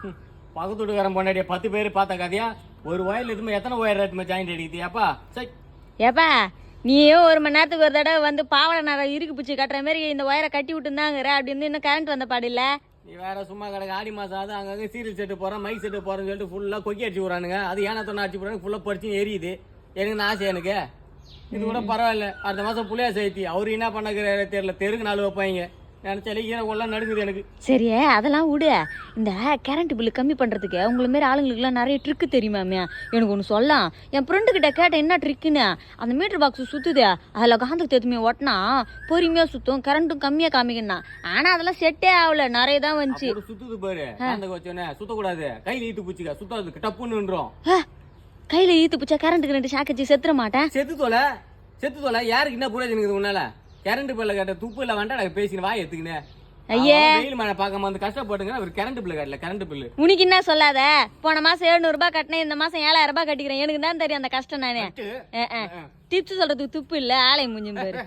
பக்கத்து வீட்டுக்காரன் பொண்டாடிய 10 பேர் பார்த்த கதையா ஒரு வயல் எதுவுமே எத்தனை ஒயர் எடுத்துமே ஜாயிண்ட் அடிக்குதியாப்பா சரி ஏப்பா நீயும் 1 மணி நேரத்துக்கு ஒரு தடவை வந்து பாவடை நேரம் இருக்கு பிடிச்சி கட்டுற மாதிரி இந்த ஒயரை கட்டி விட்டுருந்தாங்கிற அப்படி இருந்து இன்னும் கரண்ட் வந்த பாடு இல்ல. நீ வேற சும்மா கிடக்கு ஆடி மாசம் ஆகுது அங்கங்க சீரியல் செட்டு போறேன் மைக் செட்டு போறேன்னு சொல்லிட்டு ஃபுல்லா கொக்கி அடிச்சு விடுறானுங்க. அது ஏன்னா தொண்ணா அடிச்சு விடுறாங்க ஃபுல்லா படிச்சு எரியுது. எனக்கு ஆசை எனக்கு இது கூட பரவாயில்ல. அடுத்த மாசம் புளியா சேர்த்தி அவரு என்ன பண்ண தெரியல தெருக்கு 4 வைப்பாங்க நினைச்சாலே ஈரக்கொள்ளலாம் நடுங்குது எனக்கு. சரி அதெல்லாம் விடு. இந்த கரண்ட் பில்லு கம்மி பண்ணுறதுக்கு உங்களை மாரி ஆளுங்களுக்குலாம் நிறைய ட்ரிக்கு தெரியுமாமே. எனக்கு ஒன்று சொல்லலாம். என் ஃப்ரெண்டு கிட்ட கேட்டேன் என்ன ட்ரிக்குன்னு. அந்த மீட்டர் பாக்ஸ் சுற்றுது அதில் காந்தக்கு தேத்துமே ஒட்டினா பொறுமையாக சுற்றும் கரண்ட்டும் கம்மியாக காமிக்கணும். ஆனால் அதெல்லாம் செட்டே ஆகல நிறைய தான் வந்துச்சு. சுத்துது பாரு காந்தக்கு வச்சோன்னே சுத்தக்கூடாது கையில் ஈத்து பூச்சிக்க சுத்தாது டப்புன்னுன்றோம். கையில் ஈத்து பூச்சா கரண்ட்டுக்கு 2 ஷாக் வச்சு செத்துற மாட்டேன். செத்து தோலை யாருக்கு என்ன புரியாது இருக்குது உன்னால கரண்ட் பில்ல கேட்ட துப்பு இல்ல வேண்டாம் எனக்கு பேசின வாய் எடுத்துக்கினேன். ஐயே வெயில் மழை பார்க்காம வந்து கஷ்டப்பட்டுங்க அவர் கரண்ட் பில்லு கட்டல கரண்ட் பில்லு உனக்கு என்ன சொல்லாத. போன மாசம் 700 ரூபாய் கட்டினேன் இந்த மாசம் 7000 ரூபாய் கட்டிக்கிறேன். எனக்கு தான் தெரியும் அந்த கஷ்டம். நானே டிப்ஸ் சொல்றதுக்கு துப்பு இல்ல ஆலயம் முடிஞ்சும் பேரு.